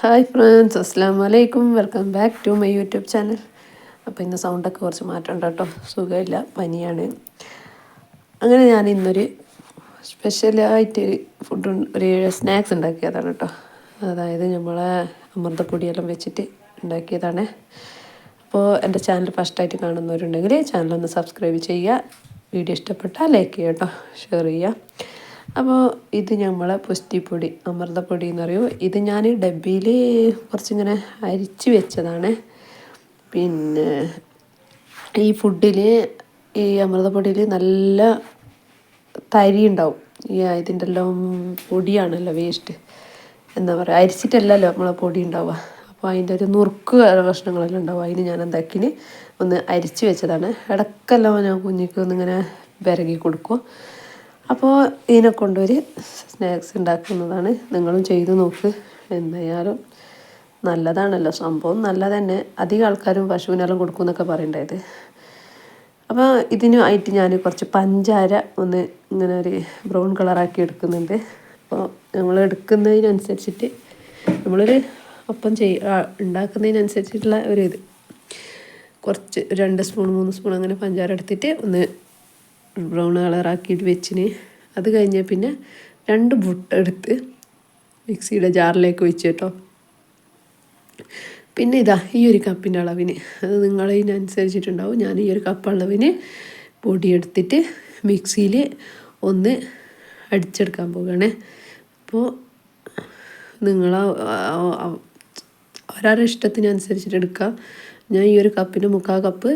Hi friends, അസ്സാം വലൈക്കും. Welcome back to my YouTube channel. അപ്പോൾ ഇന്ന് സൗണ്ടൊക്കെ കുറച്ച് മാറ്റമുണ്ട് കേട്ടോ, സുഖമില്ല, പനിയാണ്. അങ്ങനെ ഞാൻ ഇന്നൊരു സ്പെഷ്യലായിട്ട് ഒരു സ്നാക്സ് ഉണ്ടാക്കിയതാണ് കേട്ടോ. അതായത് നമ്മളെ അമൃതപ്പൊടിയെല്ലാം വെച്ചിട്ട് ഉണ്ടാക്കിയതാണ്. അപ്പോൾ എൻ്റെ ചാനൽ ഫസ്റ്റായിട്ട് കാണുന്നവരുണ്ടെങ്കിൽ ചാനലൊന്ന് സബ്സ്ക്രൈബ് ചെയ്യുക. വീഡിയോ ഇഷ്ടപ്പെട്ടാൽ ലൈക്ക് ചെയ്യുക കേട്ടോ, ഷെയർ ചെയ്യുക. അപ്പോൾ ഇത് നമ്മളെ പുഷ്ടിപ്പൊടി, അമൃതപ്പൊടി എന്ന് പറയും. ഇത് ഞാൻ ഡബ്ബിയിൽ കുറച്ചിങ്ങനെ അരിച്ച് വെച്ചതാണ്. പിന്നെ ഈ ഫുഡിൽ, ഈ അമൃതപ്പൊടിയിൽ നല്ല തരി ഉണ്ടാവും. ഇതിൻ്റെ എല്ലാം പൊടിയാണല്ലോ വേസ്റ്റ്, എന്താ പറയുക, അരിച്ചിട്ടല്ലല്ലോ നമ്മളെ പൊടി ഉണ്ടാവുക. അപ്പോൾ അതിൻ്റെ ഒരു നുറുക്ക് കഷ്ണങ്ങളെല്ലാം ഉണ്ടാവും. അതിന് ഞാൻ എന്താക്കിന് ഒന്ന് അരിച്ച് വെച്ചതാണ്. ഇടയ്ക്കെല്ലാം ഞാൻ കുഞ്ഞിക്ക് ഒന്നിങ്ങനെ വിരകി കൊടുക്കും. അപ്പോൾ ഇതിനെ കൊണ്ടൊരു സ്നാക്സ് ഉണ്ടാക്കുന്നതാണ്. നിങ്ങളും ചെയ്ത് നോക്ക്. എന്തായാലും നല്ലതാണല്ലോ, സംഭവം നല്ലത് തന്നെ. അധികം ആൾക്കാരും പശുവിനെല്ലാം കൊടുക്കുമെന്നൊക്കെ പറയണ്ടായത്. അപ്പോൾ ഇതിനായിട്ട് ഞാൻ കുറച്ച് പഞ്ചാര ഒന്ന് ഇങ്ങനെ ഒരു ബ്രൗൺ കളറാക്കി എടുക്കുന്നുണ്ട്. അപ്പോൾ നമ്മൾ എടുക്കുന്നതിനനുസരിച്ചിട്ട് നമ്മളൊരു അപ്പം ഉണ്ടാക്കുന്നതിനനുസരിച്ചിട്ടുള്ള ഒരു ഇത് കുറച്ച് 2 സ്പൂൺ 3 സ്പൂൺ അങ്ങനെ പഞ്ചാര എടുത്തിട്ട് ഒന്ന് ബ്രൗൺ കളറാക്കിയിട്ട് വെച്ചിന്. അത് കഴിഞ്ഞ് പിന്നെ 2 മുട്ട എടുത്ത് മിക്സിയുടെ ജാറിലേക്ക് ഒഴിച്ച് കേട്ടോ. പിന്നെ ഇതാ ഈ ഒരു കപ്പിൻ്റെ അളവിന്, അത് നിങ്ങളതിനനുസരിച്ചിട്ടുണ്ടാവും. ഞാൻ ഈ ഒരു കപ്പ് അളവിന് പൊടിയെടുത്തിട്ട് മിക്സിയിൽ ഒന്ന് അടിച്ചെടുക്കാൻ പോവുകയാണേ. അപ്പോൾ നിങ്ങൾ ഒരാളുടെ ഇഷ്ടത്തിനനുസരിച്ചിട്ട് എടുക്കുക. ഞാൻ ഈ ഒരു കപ്പിന് 3/4 കപ്പ്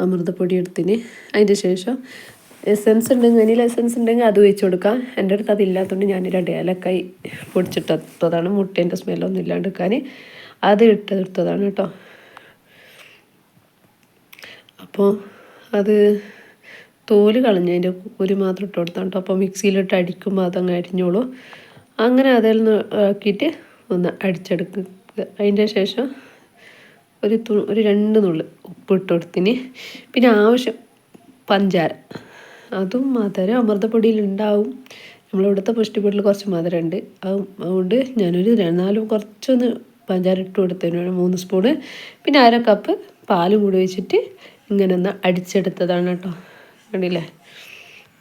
അമൃതപ്പൊടി എടുത്തിന്. അതിൻ്റെ ശേഷം എസൻസ് ഉണ്ടെങ്കിൽ, വെനില എസൻസ് ഉണ്ടെങ്കിൽ അത് ഒഴിച്ച് കൊടുക്കാം. എൻ്റെ അടുത്ത് അതില്ലാത്തതുകൊണ്ട് ഞാൻ 2 ഏലക്കായ് പൊടിച്ചിട്ടതാണ്. മുട്ടേൻ്റെ സ്മെല്ലൊന്നും ഇല്ലാണ്ടിരിക്കാൻ അത് ഇട്ടെടുത്തതാണ് കേട്ടോ. അപ്പോൾ അത് തോല് കളഞ്ഞതിൻ്റെ ഒരു മാത്രം ഇട്ട് കൊടുത്താണ് കേട്ടോ. അപ്പോൾ മിക്സിയിലിട്ട് അടിക്കുമ്പോൾ അതങ്ങ് അരിഞ്ഞോളൂ. അങ്ങനെ അതിൽ നിന്ന് ആക്കിയിട്ട് ഒന്ന് അടിച്ചെടുക്കുക. അതിൻ്റെ ശേഷം ഒരു 2 നുള്ളി ഉപ്പ് ഇട്ട് കൊടുത്തിന്. പിന്നെ ആവശ്യം പഞ്ചാര, അതും മധുരം അമൃതപ്പൊടിയിൽ ഉണ്ടാവും. നമ്മളിവിടുത്തെ പുഷ്ടിപ്പൊടിയിൽ കുറച്ച് മധുരമുണ്ട്. അതുകൊണ്ട് ഞാനൊരു 4 കുറച്ചൊന്ന് പഞ്ചാര ഇട്ട് കൊടുത്തതിന് 3 സ്പൂണ്. പിന്നെ 1/2 കപ്പ് പാലും കൂടി വെച്ചിട്ട് ഇങ്ങനെ ഒന്ന് അടിച്ചെടുത്തതാണ് കേട്ടോ. കണ്ടില്ലേ,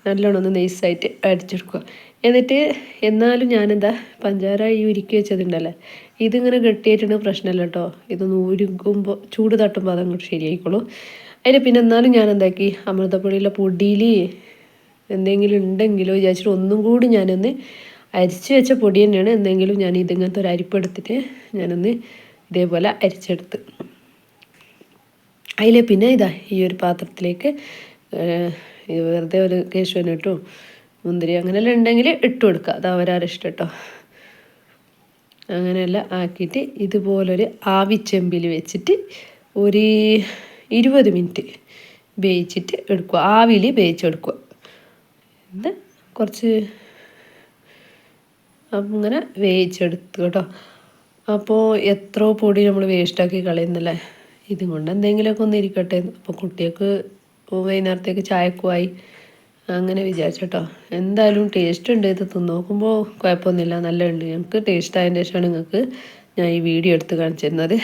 നല്ലോണം ഒന്ന് നൈസായിട്ട് അടിച്ചെടുക്കുക. എന്നിട്ട് എന്നാലും ഞാനെന്താ പഞ്ചാര ഈ ഉരുക്കി വെച്ചതുണ്ടല്ലേ, ഇതിങ്ങനെ ഗട്ടിയായിട്ടുണ്ടെങ്കിൽ പ്രശ്നമല്ല കേട്ടോ. ഇതൊന്ന് ഉരുക്കുമ്പോൾ ചൂട് തട്ടുമ്പോൾ അതങ്ങോട്ട് ശരിയായിക്കോളൂ. അതിന് പിന്നെ എന്നാലും ഞാൻ എന്താക്കി, അമൃതപ്പൊടിയിലെ പൊടിയിൽ എന്തെങ്കിലും ഉണ്ടെങ്കിലോ വിചാരിച്ചിട്ട് ഒന്നും കൂടി ഞാനൊന്ന് അരിച്ച് വെച്ച പൊടി തന്നെയാണ്. എന്തെങ്കിലും ഞാൻ ഇതിങ്ങനത്തെ ഒരു അരിപ്പ് എടുത്തിട്ട് ഞാനൊന്ന് ഇതേപോലെ അരിച്ചെടുത്ത് അതിൽ പിന്നെ ഇതാ ഈ ഒരു പാത്രത്തിലേക്ക് വെറുതെ ഒരു കേശുവിന് ഇട്ടു, മുന്തിരി അങ്ങനെയെല്ലാം ഉണ്ടെങ്കിൽ ഇട്ട് കൊടുക്കുക. അത് അവരാരിഷ്ടം കേട്ടോ. അങ്ങനെയെല്ലാം ആക്കിയിട്ട് ഇതുപോലൊരു ആവിച്ചെമ്പിൽ വെച്ചിട്ട് ഒരു 20 മിനിറ്റ് വേവിച്ചിട്ട് എടുക്കുക. ആവിയിൽ വേവിച്ചെടുക്കുക. ഇത് കുറച്ച് അങ്ങനെ വേവിച്ചെടുത്തു കേട്ടോ. അപ്പോൾ എത്രയോ പൊടി നമ്മൾ വേസ്റ്റാക്കി കളയുന്നല്ലേ. ഇതും കൊണ്ട് എന്തെങ്കിലുമൊക്കെ ഒന്ന് ഇരിക്കട്ടെ. അപ്പോൾ കുട്ടികൾക്ക് വൈകുന്നേരത്തേക്ക് ചായക്കുമായി അങ്ങനെ വിചാരിച്ചോട്ടോ. എന്തായാലും ടേസ്റ്റ് ഉണ്ട്. ഇത് തിന്ന് നോക്കുമ്പോൾ കുഴപ്പമൊന്നുമില്ല, നല്ലുണ്ട്. ഞങ്ങൾക്ക് ടേസ്റ്റ് ആയതിൻ്റെ ശേഷമാണ് നിങ്ങൾക്ക് ഞാൻ ഈ വീഡിയോ എടുത്ത് കാണിച്ചു തരുന്നത്.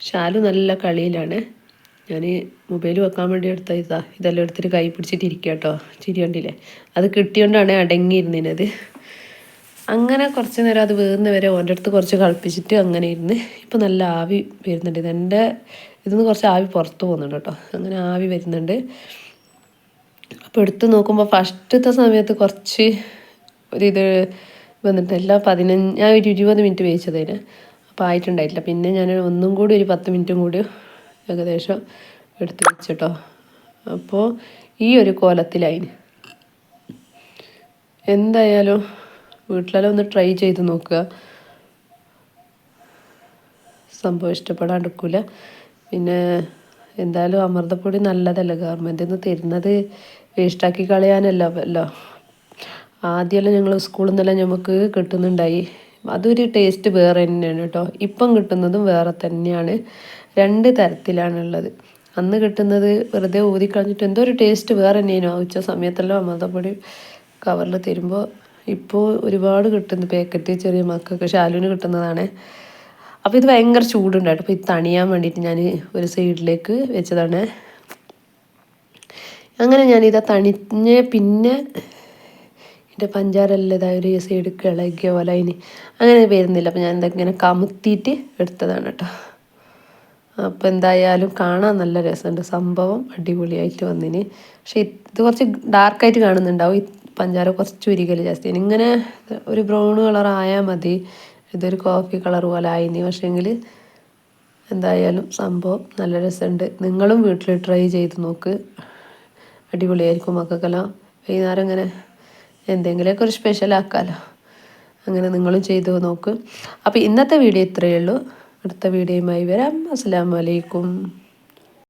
ഷാലു നല്ല കളിയിലാണ്. ഞാൻ മൊബൈൽ വെക്കാൻ വേണ്ടി എടുത്ത ഇതെല്ലാം എടുത്തിട്ട് കൈ പിടിച്ചിട്ടിരിക്കുക കേട്ടോ. ചിരി കണ്ടില്ലേ, അത് കിട്ടിയോണ്ടാണ് അടങ്ങിയിരുന്നത്. അങ്ങനെ കുറച്ച് നേരം അത് വേർന്ന് വരെ ഓൻ്റെ അടുത്ത് കുറച്ച് കളിപ്പിച്ചിട്ട് അങ്ങനെ ഇരുന്ന് ഇപ്പം നല്ല ആവി വരുന്നുണ്ട്. ഇതിന്ന് കുറച്ച് ആവി പുറത്ത് പോകുന്നുണ്ട് കേട്ടോ. അങ്ങനെ ആവി വരുന്നുണ്ട്. അപ്പോൾ എടുത്ത് നോക്കുമ്പോൾ ഫസ്റ്റത്തെ സമയത്ത് കുറച്ച് ഒരിത് വന്നിട്ടില്ല. ഞാൻ ഒരു 20 മിനിറ്റ് വേവിച്ചതിന്, അപ്പോൾ ആയിട്ടുണ്ടായിട്ടില്ല. പിന്നെ ഞാൻ ഒന്നും കൂടി ഒരു 10 മിനിറ്റും കൂടി ഏകദേശം എടുത്ത് വെച്ചിട്ടോ. അപ്പോൾ ഈ ഒരു കോലത്തിലായിന്. എന്തായാലും വീട്ടിലെല്ലാം ഒന്ന് ട്രൈ ചെയ്ത് നോക്കുക. സംഭവം ഇഷ്ടപ്പെടാണ്ടിരിക്കില്ല. പിന്നെ എന്തായാലും അമൃതപ്പൊടി നല്ലതല്ല, ഗവൺമെൻറ്റിൽ നിന്ന് തരുന്നത് വേസ്റ്റാക്കി കളയാനല്ലോ. ആദ്യമെല്ലാം ഞങ്ങൾ സ്കൂളിൽ നിന്നെല്ലാം നമുക്ക് കിട്ടുന്നുണ്ടായി. അതൊരു ടേസ്റ്റ് വേറെ തന്നെയാണ് കേട്ടോ. ഇപ്പം കിട്ടുന്നതും വേറെ തന്നെയാണ്. 2 തരത്തിലാണുള്ളത്. അന്ന് കിട്ടുന്നത് വെറുതെ ഊതിക്കളഞ്ഞിട്ട് എന്തോ ഒരു ടേസ്റ്റ് വേറെ തന്നെയായിരുന്നു. ഉച്ച സമയത്തെല്ലാം അമൃതപ്പൊടി കവറിൽ തരുമ്പോൾ ഇപ്പോൾ ഒരുപാട് കിട്ടുന്നു പാക്കറ്റ്. ചെറിയ മക്കൾക്ക് ഷാലുവിന് കിട്ടുന്നതാണ്. അപ്പോൾ ഇത് ഭയങ്കര ചൂടുണ്ടായിട്ട് അപ്പോൾ ഇത് തണിയാൻ വേണ്ടിയിട്ട് ഞാൻ ഒരു സൈഡിലേക്ക് വെച്ചതാണ്. അങ്ങനെ ഞാനിത് തണിഞ്ഞ് പിന്നെ എൻ്റെ പഞ്ചാര എല്ലാം ഇതായ ഒരു സൈഡ് ഇളകിയ പോലെ അതിന് അങ്ങനെ വരുന്നില്ല. അപ്പോൾ ഞാൻ ഇങ്ങനെ കമുത്തിയിട്ട് എടുത്തതാണ് കേട്ടോ. അപ്പോൾ എന്തായാലും കാണാൻ നല്ല രസമുണ്ട്, സംഭവം അടിപൊളിയായിട്ട് വന്നിന്. പക്ഷേ ഇത് കുറച്ച് ഡാർക്കായിട്ട് കാണുന്നുണ്ടാവും, ഈ പഞ്ചാര കുറച്ച് ഉരുകൽ ജാസ്തി. ഇങ്ങനെ ഒരു ബ്രൗൺ കളർ ആയാൽ മതി, ഇതൊരു കോഫി കളർ പോലെ ആയിന്. പക്ഷേങ്കിൽ എന്തായാലും സംഭവം നല്ല രസമുണ്ട്. നിങ്ങളും വീട്ടിൽ ട്രൈ ചെയ്ത് നോക്ക്, അടിപൊളിയായിരിക്കും. മക്കൾക്കെല്ലാം വൈകുന്നേരം ഇങ്ങനെ എന്തെങ്കിലുമൊക്കെ ഒരു സ്പെഷ്യൽ ആക്കാമല്ലോ, അങ്ങനെ നിങ്ങളും ചെയ്ത് നോക്ക്. അപ്പോൾ ഇന്നത്തെ വീഡിയോ ഇത്രയേ ഉള്ളൂ. അടുത്ത വീഡിയോയുമായി വരാം. അസ്സലാമു അലൈക്കും.